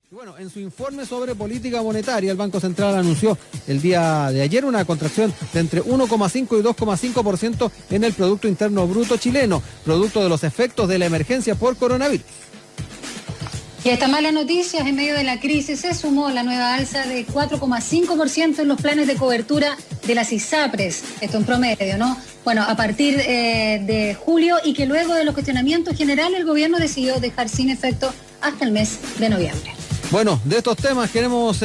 Bueno, en su informe sobre política monetaria, el Banco Central anunció el día de ayer una contracción de entre 1,5 y 2,5% en el Producto Interno Bruto chileno, producto de los efectos de la emergencia por coronavirus. Y a estas malas noticias, en medio de la crisis, se sumó la nueva alza de 4,5% en los planes de cobertura de las ISAPRES, esto en promedio, ¿no? Bueno, a partir de julio, y que luego de los cuestionamientos generales, el gobierno decidió dejar sin efecto hasta el mes de noviembre. Bueno, de estos temas queremos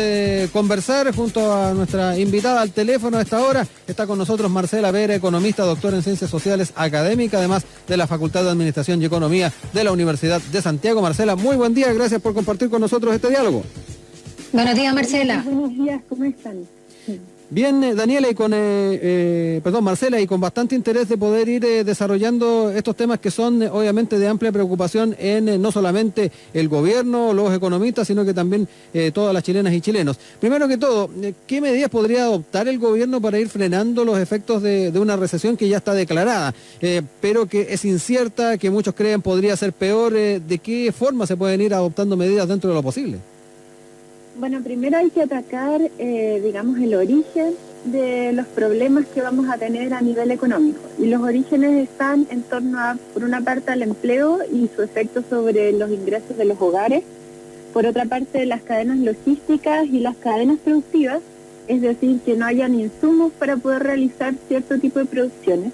conversar junto a nuestra invitada al teléfono a esta hora. Está con nosotros Marcela Vera, economista, doctora en Ciencias Sociales académica, además de la Facultad de Administración y Economía de la Universidad de Santiago. Marcela, muy buen día, gracias por compartir con nosotros este diálogo. Buenos días, Marcela. Buenos días, ¿cómo están? Bien, Daniela, y Marcela, y con bastante interés de poder ir desarrollando estos temas que son obviamente de amplia preocupación en no solamente el gobierno, los economistas, sino que también todas las chilenas y chilenos. Primero que todo, ¿qué medidas podría adoptar el gobierno para ir frenando los efectos de una recesión que ya está declarada, pero que es incierta, que muchos creen podría ser peor? ¿De qué forma se pueden ir adoptando medidas dentro de lo posible? Bueno, primero hay que atacar, el origen de los problemas que vamos a tener a nivel económico. Y los orígenes están en torno a, por una parte, al empleo y su efecto sobre los ingresos de los hogares. Por otra parte, las cadenas logísticas y las cadenas productivas, es decir, que no hayan insumos para poder realizar cierto tipo de producciones.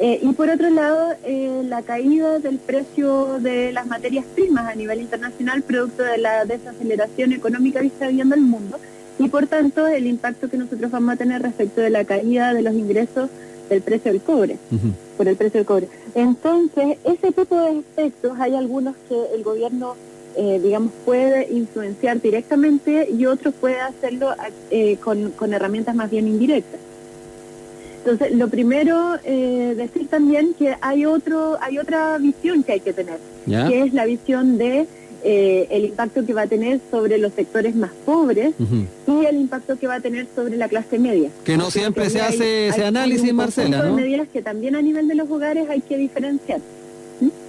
Y por otro lado, la caída del precio de las materias primas a nivel internacional, producto de la desaceleración económica que está viviendo el mundo, y por tanto el impacto que nosotros vamos a tener respecto de la caída de los ingresos del precio del cobre, por el precio del cobre. Entonces, ese tipo de aspectos hay algunos que el gobierno, puede influenciar directamente, y otros puede hacerlo con herramientas más bien indirectas. Entonces, lo primero, decir también que hay otra visión que hay que tener, que es la visión de el impacto que va a tener sobre los sectores más pobres y el impacto que va a tener sobre la clase media. Que no siempre se hace ese análisis, Marcela, ¿no? Hay medidas que también a nivel de los hogares hay que diferenciar.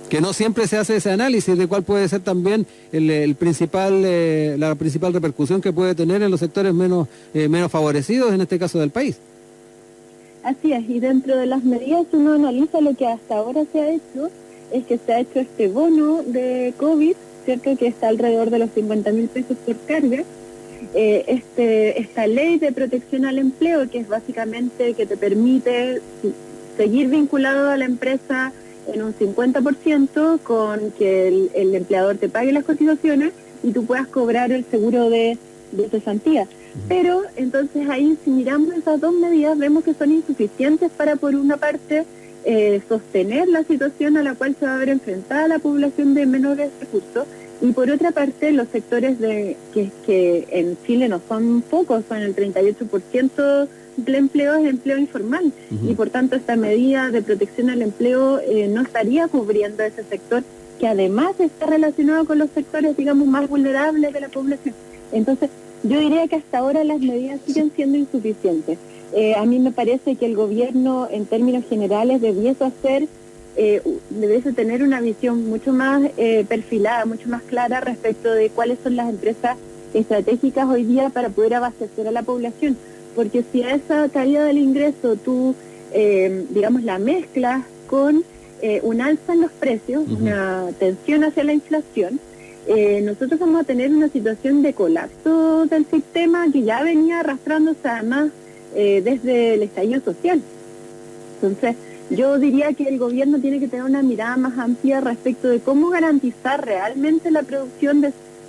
Que no siempre se hace ese análisis de cuál puede ser también la principal repercusión que puede tener en los sectores menos favorecidos, en este caso del país. Así es, y dentro de las medidas, uno analiza lo que hasta ahora se ha hecho, es que se ha hecho este bono de COVID, ¿cierto?, que está alrededor de los 50.000 pesos por carga. Esta ley de protección al empleo, que es básicamente que te permite seguir vinculado a la empresa en un 50%, con que el empleador te pague las cotizaciones y tú puedas cobrar el seguro de cesantía. Pero entonces ahí, si miramos esas dos medidas, vemos que son insuficientes para, por una parte, sostener la situación a la cual se va a ver enfrentada la población de menores recursos, y por otra parte, los sectores que en Chile no son pocos, son el 38% del empleo es empleo informal, y por tanto esta medida de protección al empleo no estaría cubriendo ese sector, que además está relacionado con los sectores, más vulnerables de la población. Entonces, yo diría que hasta ahora las medidas siguen siendo insuficientes. A mí me parece que el gobierno, en términos generales, debiese tener una visión mucho más perfilada, mucho más clara respecto de cuáles son las empresas estratégicas hoy día para poder abastecer a la población. Porque si a esa caída del ingreso tú, la mezclas con un alza en los precios, una tensión hacia la inflación, nosotros vamos a tener una situación de colapso del sistema que ya venía arrastrándose además desde el estallido social. Entonces, yo diría que el gobierno tiene que tener una mirada más amplia respecto de cómo garantizar realmente la producción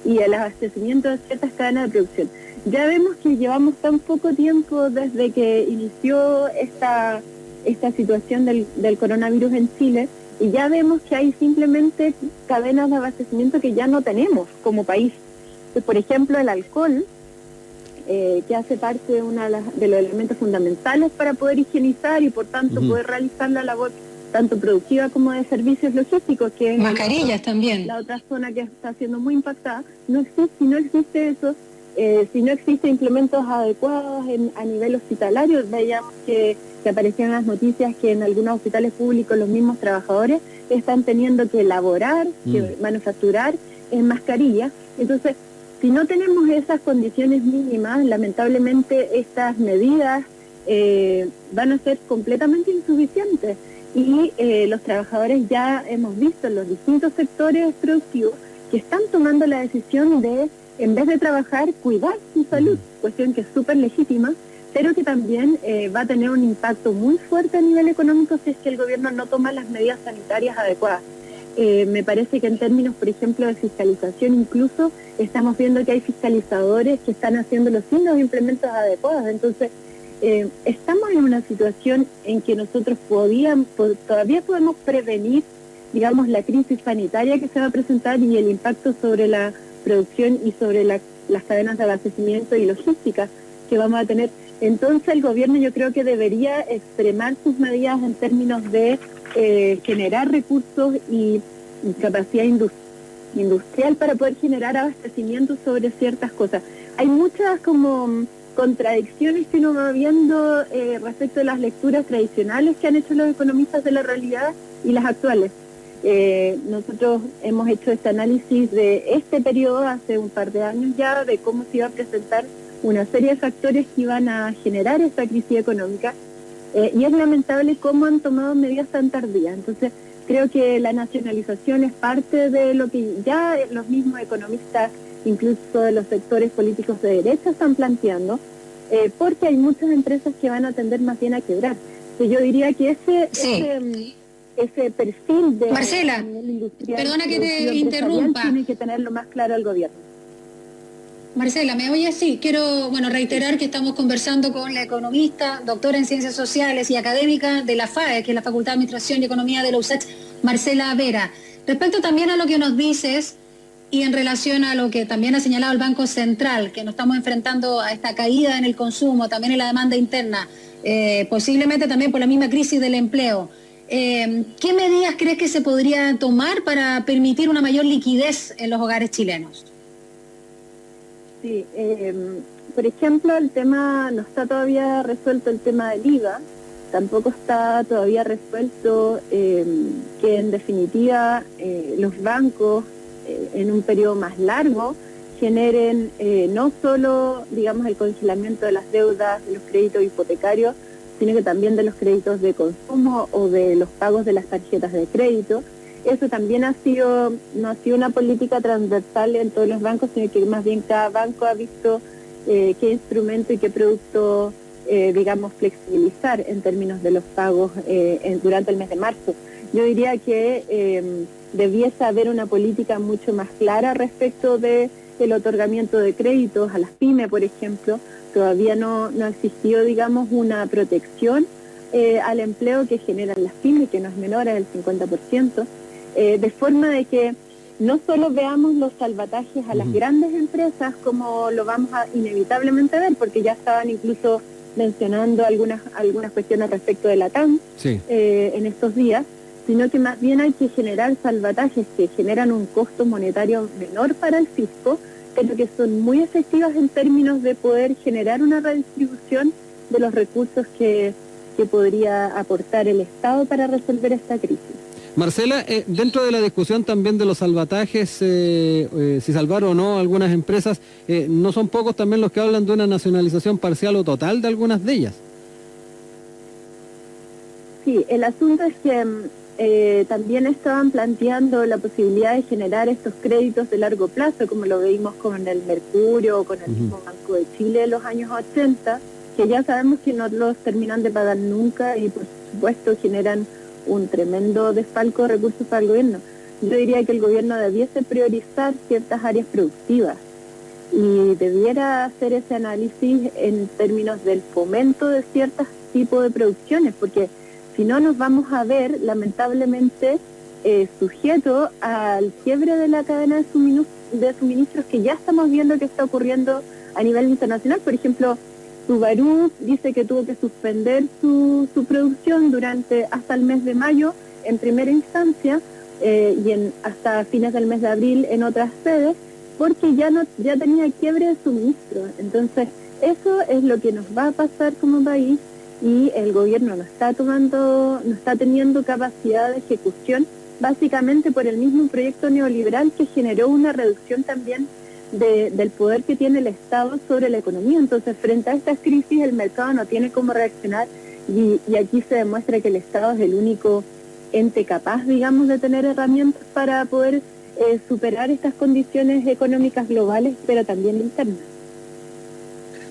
y el abastecimiento de ciertas cadenas de producción. Ya vemos que llevamos tan poco tiempo desde que inició esta situación del coronavirus en Chile, y ya vemos que hay simplemente cadenas de abastecimiento que ya no tenemos como país. Entonces, por ejemplo, el alcohol, que hace parte de de los elementos fundamentales para poder higienizar y por tanto poder realizar la labor tanto productiva como de servicios logísticos, que es mascarillas también. La otra zona que está siendo muy impactada. Si no existe eso, si no existen implementos adecuados a nivel hospitalario, veíamos que aparecían las noticias que en algunos hospitales públicos los mismos trabajadores están teniendo que elaborar, que manufacturar en mascarillas. Entonces, Si no tenemos esas condiciones mínimas, lamentablemente estas medidas van a ser completamente insuficientes y los trabajadores ya hemos visto en los distintos sectores productivos que están tomando la decisión de, en vez de trabajar, cuidar su salud, cuestión que es súper legítima, pero que también va a tener un impacto muy fuerte a nivel económico si es que el gobierno no toma las medidas sanitarias adecuadas. Me parece que en términos, por ejemplo, de fiscalización, incluso estamos viendo que hay fiscalizadores que están haciéndolo sin los implementos adecuados. Entonces, estamos en una situación en que nosotros todavía podemos prevenir, digamos, la crisis sanitaria que se va a presentar y el impacto sobre la producción y sobre las cadenas de abastecimiento y logística que vamos a tener. Entonces, el gobierno yo creo que debería extremar sus medidas en términos de generar recursos y capacidad industrial para poder generar abastecimiento sobre ciertas cosas. Hay muchas como contradicciones que uno va viendo respecto a las lecturas tradicionales que han hecho los economistas de la realidad y las actuales. Nosotros hemos hecho este análisis de este periodo hace un par de años ya, de cómo se iba a presentar una serie de factores que iban a generar esta crisis económica, y es lamentable cómo han tomado medidas tan tardías. Entonces, creo que la nacionalización es parte de lo que ya los mismos economistas, incluso de los sectores políticos de derecha, están planteando, porque hay muchas empresas que van a tender más bien a quebrar. Entonces, yo diría que ese perfil de Marcela, industrial, perdona que te interrumpa. Tiene que tenerlo más claro el gobierno. Marcela, ¿me oye? Sí, quiero reiterar que estamos conversando con la economista, doctora en Ciencias Sociales y académica de la FAE, que es la Facultad de Administración y Economía de la USACH, Marcela Vera. Respecto también a lo que nos dices y en relación a lo que también ha señalado el Banco Central, que nos estamos enfrentando a esta caída en el consumo, también en la demanda interna, posiblemente también por la misma crisis del empleo. ¿Qué medidas crees que se podría tomar para permitir una mayor liquidez en los hogares chilenos? Sí, por ejemplo, el tema, no está todavía resuelto el tema del IVA, tampoco está todavía resuelto que en definitiva los bancos en un periodo más largo generen no solo, digamos, el congelamiento de las deudas, de los créditos hipotecarios, sino que también de los créditos de consumo o de los pagos de las tarjetas de crédito. Eso también no ha sido una política transversal en todos los bancos, sino que más bien cada banco ha visto qué instrumento y qué producto, digamos, flexibilizar en términos de los pagos durante el mes de marzo. Yo diría que debiese haber una política mucho más clara respecto del otorgamiento de créditos a las pymes, por ejemplo. Todavía no ha existido, digamos, una protección al empleo que generan las pymes, que no es menor al 50%. De forma de que no solo veamos los salvatajes a las grandes empresas como lo vamos a inevitablemente ver, porque ya estaban incluso mencionando algunas cuestiones respecto de la TAM en estos días, sino que más bien hay que generar salvatajes que generan un costo monetario menor para el fisco, pero que son muy efectivas en términos de poder generar una redistribución de los recursos que podría aportar el Estado para resolver esta crisis. Marcela, dentro de la discusión también de los salvatajes, si salvar o no algunas empresas, ¿no son pocos también los que hablan de una nacionalización parcial o total de algunas de ellas? Sí, el asunto es que también estaban planteando la posibilidad de generar estos créditos de largo plazo, como lo vimos con el Mercurio o con el mismo Banco de Chile en los años 80, que ya sabemos que no los terminan de pagar nunca y por supuesto generan un tremendo desfalco de recursos para el gobierno. Yo diría que el gobierno debiese priorizar ciertas áreas productivas y debiera hacer ese análisis en términos del fomento de ciertos tipos de producciones, porque si no nos vamos a ver lamentablemente sujetos al quiebre de la cadena de suministros que ya estamos viendo que está ocurriendo a nivel internacional. Por ejemplo, Subaru dice que tuvo que suspender su producción hasta el mes de mayo en primera instancia y hasta fines del mes de abril en otras sedes, porque ya tenía quiebre de suministro. Entonces, eso es lo que nos va a pasar como país y el gobierno no está teniendo capacidad de ejecución, básicamente por el mismo proyecto neoliberal que generó una reducción también del poder que tiene el Estado sobre la economía. Entonces, frente a estas crisis, el mercado no tiene cómo reaccionar y aquí se demuestra que el Estado es el único ente capaz, digamos, de tener herramientas para poder superar estas condiciones económicas globales, pero también internas.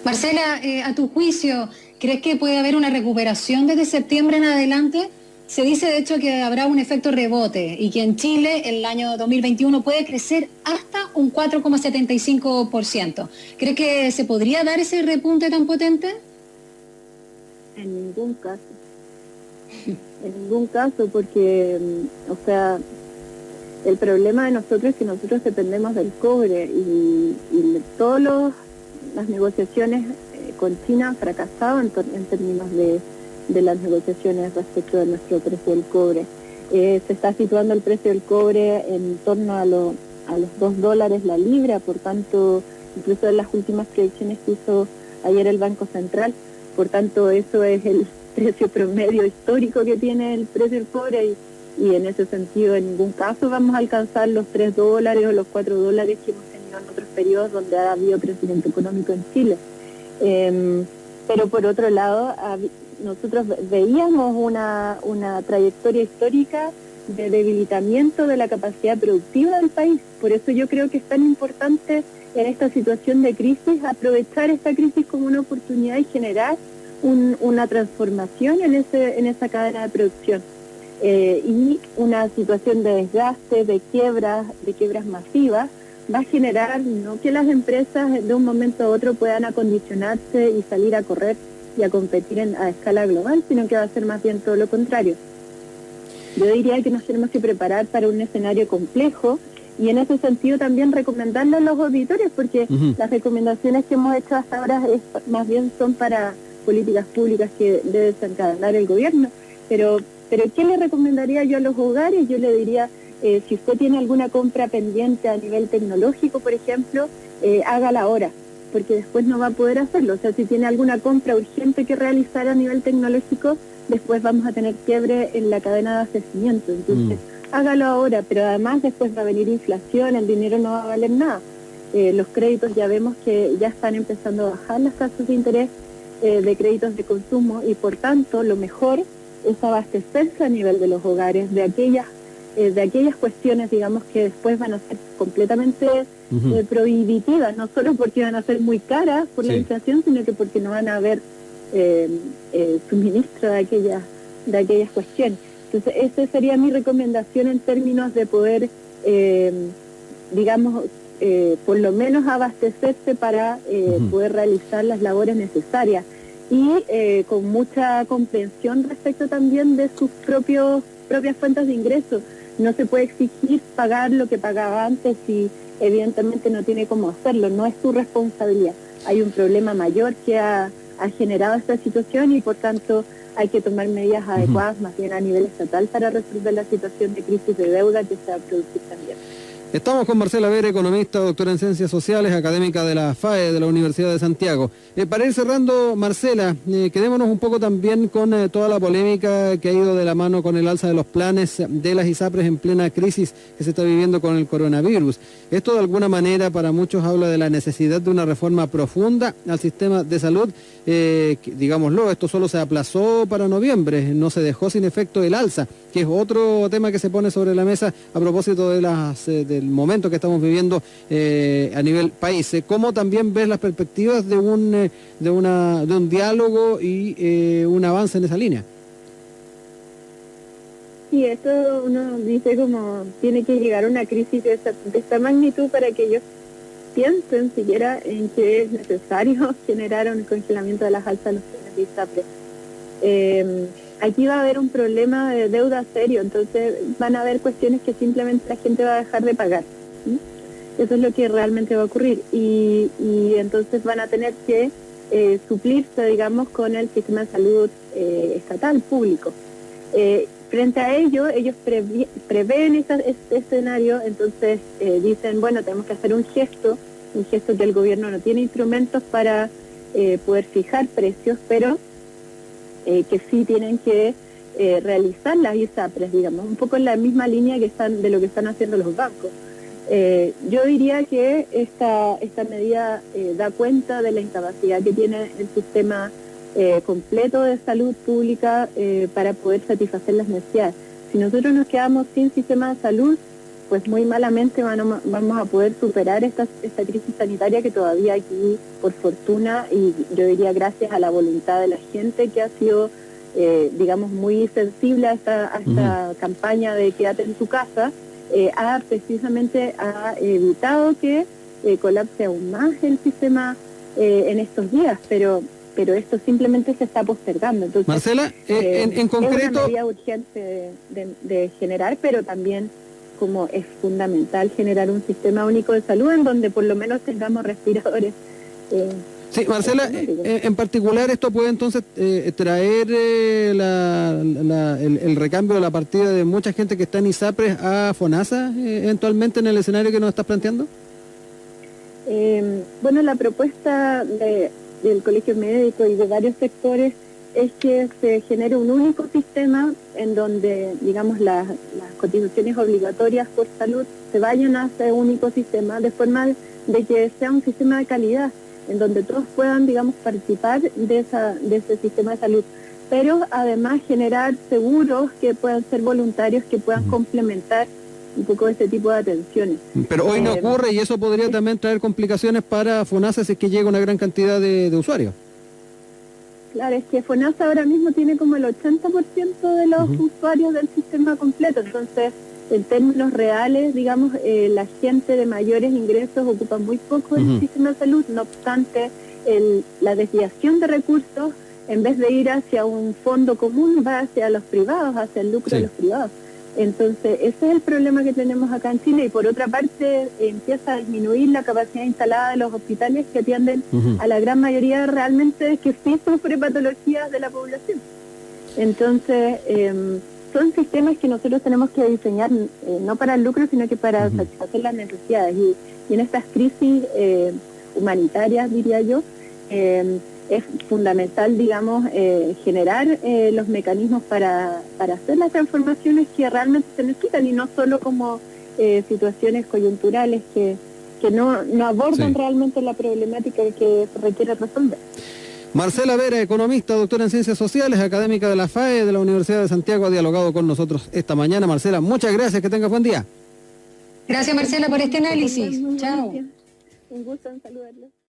Marcela, a tu juicio, ¿crees que puede haber una recuperación desde septiembre en adelante? Se dice, de hecho, que habrá un efecto rebote y que en Chile el año 2021 puede crecer hasta un 4,75%. ¿Crees que se podría dar ese repunte tan potente? En ningún caso. En ningún caso, porque, o sea, el problema de nosotros es que nosotros dependemos del cobre y todas las negociaciones con China han fracasado en términos de las negociaciones respecto de nuestro precio del cobre. Se está situando el precio del cobre en torno a los $2 la libra, por tanto, incluso en las últimas predicciones que hizo ayer el Banco Central, por tanto eso es el precio promedio histórico que tiene el precio del cobre y en ese sentido en ningún caso vamos a alcanzar los $3 o los $4 que hemos tenido en otros periodos donde ha habido crecimiento económico en Chile. Pero por otro lado, nosotros veíamos una trayectoria histórica de debilitamiento de la capacidad productiva del país. Por eso yo creo que es tan importante en esta situación de crisis aprovechar esta crisis como una oportunidad y generar una transformación en esa cadena de producción. Y una situación de desgaste, de quiebras masivas, va a generar no que las empresas de un momento a otro puedan acondicionarse y salir a correr y a competir a escala global, sino que va a ser más bien todo lo contrario. Yo diría que nos tenemos que preparar para un escenario complejo y en ese sentido también recomendarle a los auditores, porque las recomendaciones que hemos hecho hasta ahora más bien son para políticas públicas que debe desencadenar el gobierno, pero ¿qué le recomendaría yo a los hogares? Yo le diría, si usted tiene alguna compra pendiente a nivel tecnológico, por ejemplo, hágala ahora, porque después no va a poder hacerlo. O sea, si tiene alguna compra urgente que realizar a nivel tecnológico, después vamos a tener quiebre en la cadena de abastecimiento. Entonces, hágalo ahora, pero además después va a venir inflación, el dinero no va a valer nada. Los créditos ya vemos que ya están empezando a bajar las tasas de interés de créditos de consumo y por tanto lo mejor es abastecerse a nivel de los hogares de aquellas cuestiones, digamos, que después van a ser completamente prohibitivas, no solo porque van a ser muy caras por la inflación, sino que porque no van a haber suministro de aquellas cuestiones. Entonces, esa sería mi recomendación en términos de poder, digamos, por lo menos abastecerse para poder realizar las labores necesarias y con mucha comprensión respecto también de sus propias fuentes de ingresos. No se puede exigir pagar lo que pagaba antes y evidentemente no tiene cómo hacerlo, no es su responsabilidad. Hay un problema mayor que ha generado esta situación y por tanto hay que tomar medidas adecuadas más bien a nivel estatal para resolver la situación de crisis de deuda que se va a producir también. Estamos con Marcela Vera, economista, doctora en Ciencias Sociales, académica de la FAE, de la Universidad de Santiago. Para ir cerrando, Marcela, quedémonos un poco también con toda la polémica que ha ido de la mano con el alza de los planes de las ISAPRES en plena crisis que se está viviendo con el coronavirus. Esto de alguna manera para muchos habla de la necesidad de una reforma profunda al sistema de salud. Digámoslo, esto solo se aplazó para noviembre, no se dejó sin efecto el alza, que es otro tema que se pone sobre la mesa a propósito de del momento que estamos viviendo a nivel país. ¿Cómo también ves las perspectivas de un diálogo y un avance en esa línea? Sí, esto uno dice como tiene que llegar a una crisis de esta magnitud para que ellos piensen siquiera en que es necesario generar un congelamiento de las alzas de los planes de ISAPRES. Aquí va a haber un problema de deuda serio, entonces van a haber cuestiones que simplemente la gente va a dejar de pagar. ¿Sí? Eso es lo que realmente va a ocurrir y entonces van a tener que suplirse, digamos, con el sistema de salud estatal, público. Frente a ello, ellos prevén este escenario, entonces dicen, bueno, tenemos que hacer un gesto que el gobierno no tiene instrumentos para poder fijar precios, pero que sí tienen que realizar las ISAPRES, digamos, un poco en la misma línea de lo que están haciendo los bancos. Yo diría que esta medida da cuenta de la incapacidad que tiene el sistema completo de salud pública para poder satisfacer las necesidades. Si nosotros nos quedamos sin sistema de salud, pues muy malamente vamos a poder superar esta crisis sanitaria que todavía aquí, por fortuna, y yo diría gracias a la voluntad de la gente que ha sido, digamos, muy sensible a esta campaña de quédate en tu casa, precisamente ha evitado que colapse aún más el sistema en estos días, pero esto simplemente se está postergando. Entonces, Marcela, en concreto... Es una medida urgente de generar, pero también como es fundamental generar un sistema único de salud en donde por lo menos tengamos respiradores. Sí, Marcela, en particular esto puede entonces traer el recambio de la partida de mucha gente que está en ISAPRES a FONASA eventualmente en el escenario que nos estás planteando. Bueno, la propuesta del Colegio Médico y de varios sectores es que se genere un único sistema en donde, digamos, las cotizaciones obligatorias por salud se vayan a ese único sistema, de forma de que sea un sistema de calidad, en donde todos puedan, digamos, participar de ese sistema de salud, pero además generar seguros que puedan ser voluntarios, que puedan complementar un poco ese tipo de atenciones. Pero hoy no ocurre y eso podría también traer complicaciones para FONASA si es que llega una gran cantidad de usuarios. Claro, es que FONASA ahora mismo tiene como el 80% de los usuarios del sistema completo, entonces en términos reales, digamos, la gente de mayores ingresos ocupa muy poco el sistema de salud, no obstante, la desviación de recursos, en vez de ir hacia un fondo común, va hacia los privados, hacia el lucro de los privados. Entonces, ese es el problema que tenemos acá en Chile, y por otra parte empieza a disminuir la capacidad instalada de los hospitales que atienden a la gran mayoría realmente que sí sufre patologías de la población. Entonces, son sistemas que nosotros tenemos que diseñar no para el lucro, sino que para satisfacer las necesidades. Y en estas crisis humanitarias, diría yo, es fundamental, digamos, generar los mecanismos para hacer las transformaciones que realmente se necesitan y no solo como situaciones coyunturales que no abordan realmente la problemática que se requiere resolver. Marcela Vera, economista, doctora en Ciencias Sociales, académica de la FAE de la Universidad de Santiago, ha dialogado con nosotros esta mañana. Marcela, muchas gracias, que tengas buen día. Gracias, Marcela, por este análisis. Chao. Un gusto en saludarlos.